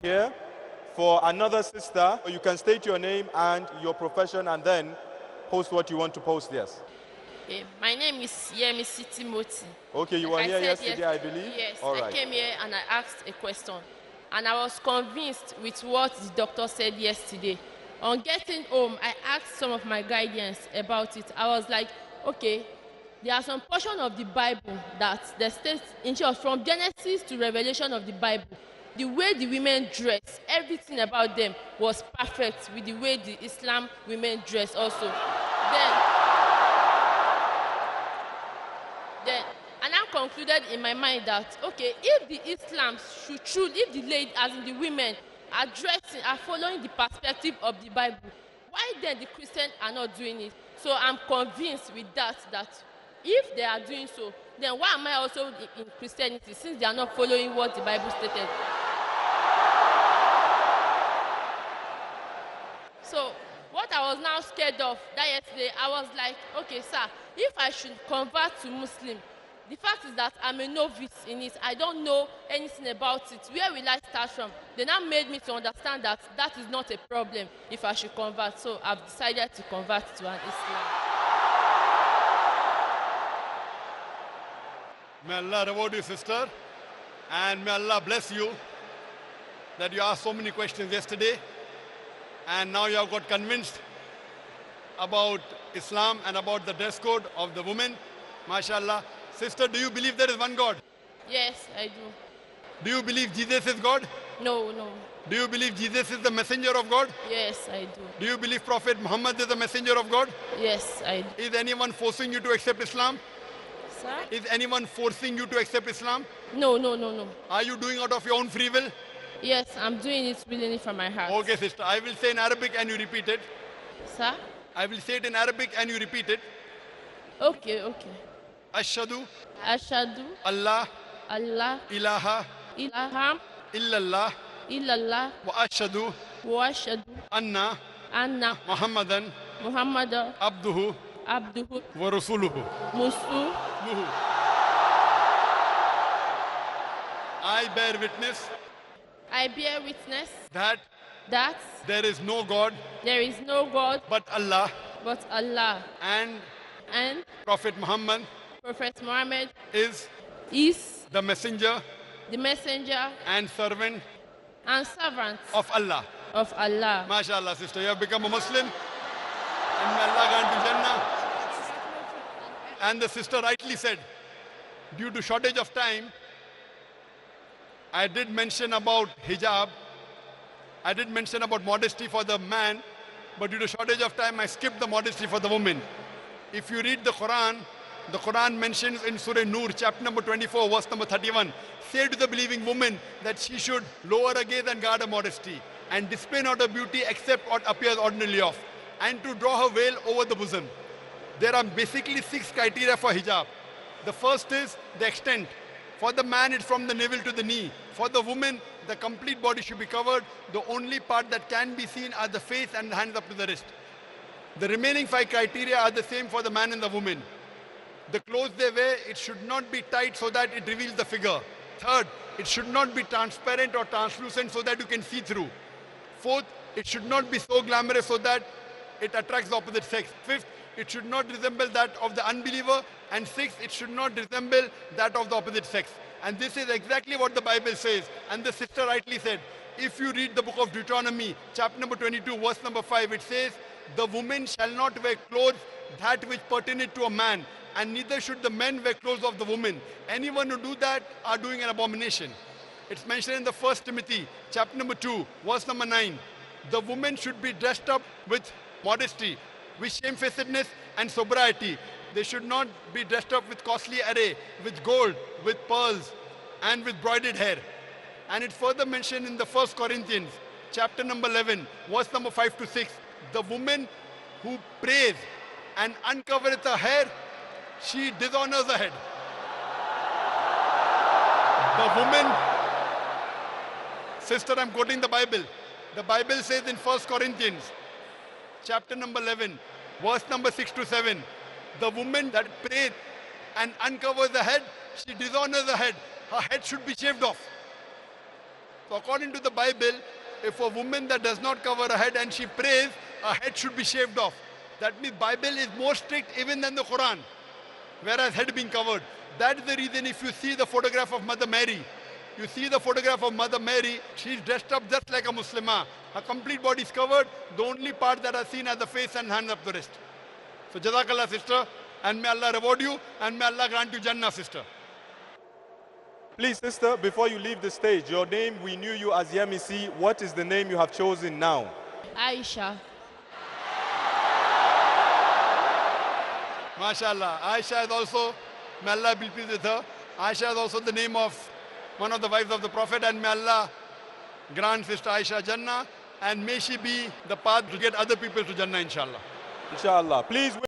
Here for another sister. You can state your name and your profession and then post what you want to post. Yes. Okay, my name is Yemisi Timothy. Okay, you were here yesterday, I believe? Yes, All I right. came here and I asked a question. And I was convinced with what the doctor said yesterday. On getting home, I asked some of my guardians about it. I was like, okay, there are some portion of the Bible that the states in short, from Genesis to Revelation of the Bible, the way the women dress, everything about them was perfect with the way the Islam women dress also. Then I now concluded in my mind that okay, if the Islam should choose, if the lady, as in the women, are dressing, are following the perspective of the Bible, why then the Christians are not doing it? So I'm convinced with that if they are doing so, then why am I also in Christianity since they are not following what the Bible stated? So what I was now scared of that yesterday, I was like, okay, sir, if I should convert to Muslim, the fact is that I'm a novice in it. I don't know anything about it. Where will I start from? They now made me to understand that that is not a problem if I should convert. So I've decided to convert to an Islam. May Allah reward you, sister, and may Allah bless you that you asked so many questions yesterday and now you have got convinced about Islam and about the dress code of the women. MashaAllah. Sister, do you believe there is one God? Yes, I do. Do you believe Jesus is God? No. Do you believe Jesus is the messenger of God? Yes, I do. Do you believe Prophet Muhammad is the messenger of God? Yes, I do. Is anyone forcing you to accept Islam? Sir? Is anyone forcing you to accept Islam? No. Are you doing out of your own free will? Yes, I'm doing it willingly from my heart. Okay, sister. I will say in Arabic and you repeat it. Sir? I will say it in Arabic and you repeat it. Okay. Ashhadu Allah ilaha illallah wa ashhadu anna Muhammadan abduhu wa rasuluhu. I bear witness that there is no God but Allah and Prophet Muhammad is the messenger and servant of Allah. MashaAllah, sister, you have become a Muslim and may Allah grant you Jannah. And the sister rightly said, due to shortage of time, I did mention about hijab, I did mention about modesty for the man, but due to shortage of time, I skipped the modesty for the woman. If you read the Quran mentions in Surah Nur, chapter number 24, verse number 31, say to the believing woman that she should lower her gaze and guard her modesty, and display not her beauty except what appears ordinarily of, and to draw her veil over the bosom. There are basically 6 criteria for hijab. The first is the extent. For the man, it's from the navel to the knee. For the woman, the complete body should be covered. The only part that can be seen are the face and the hands up to the wrist. The remaining 5 criteria are the same for the man and the woman. The clothes they wear, it should not be tight so that it reveals the figure. Third, it should not be transparent or translucent so that you can see through. Fourth, it should not be so glamorous so that it attracts the opposite sex. Fifth, it should not resemble that of the unbeliever. And sixth, it should not resemble that of the opposite sex. And this is exactly what the Bible says. And the sister rightly said, if you read the book of Deuteronomy, chapter number 22, verse number 5, it says, the woman shall not wear clothes that which pertain to a man, and neither should the men wear clothes of the woman. Anyone who do that are doing an abomination. It's mentioned in the 1 Timothy, chapter number 2, verse number 9. The woman should be dressed up with modesty, with shamefacedness and sobriety. They should not be dressed up with costly array, with gold, with pearls, and with broided hair. And it's further mentioned in the 1 Corinthians, chapter number 11, verse number 5 to 6. The woman who prays and uncovereth her hair, she dishonors her head. The woman, sister, I'm quoting the Bible. The Bible says in 1 Corinthians, chapter number 11, verse number 6 to 7, the woman that prays and uncovers the head, she dishonors the head. Her head should be shaved off. So according to the Bible, if a woman that does not cover her head and she prays, her head should be shaved off. That means Bible is more strict even than the Quran, whereas head being covered. That is the reason if you see the photograph of Mother Mary, you see the photograph of Mother Mary, she's dressed up just like a Muslimah. Her complete body is covered. The only part that are seen are the face and hands of the wrist. So Jazakallah, sister, and may Allah reward you, and may Allah grant you Jannah, sister. Please, sister, before you leave the stage, your name, we knew you as Yemisi. What is the name you have chosen now? Aisha. MashaAllah. Aisha is also, may Allah be pleased with her. Aisha is also the name of one of the wives of the Prophet, and may Allah grant sister Aisha Jannah, and may she be the path to get other people to Jannah, inshallah. Inshallah. Please.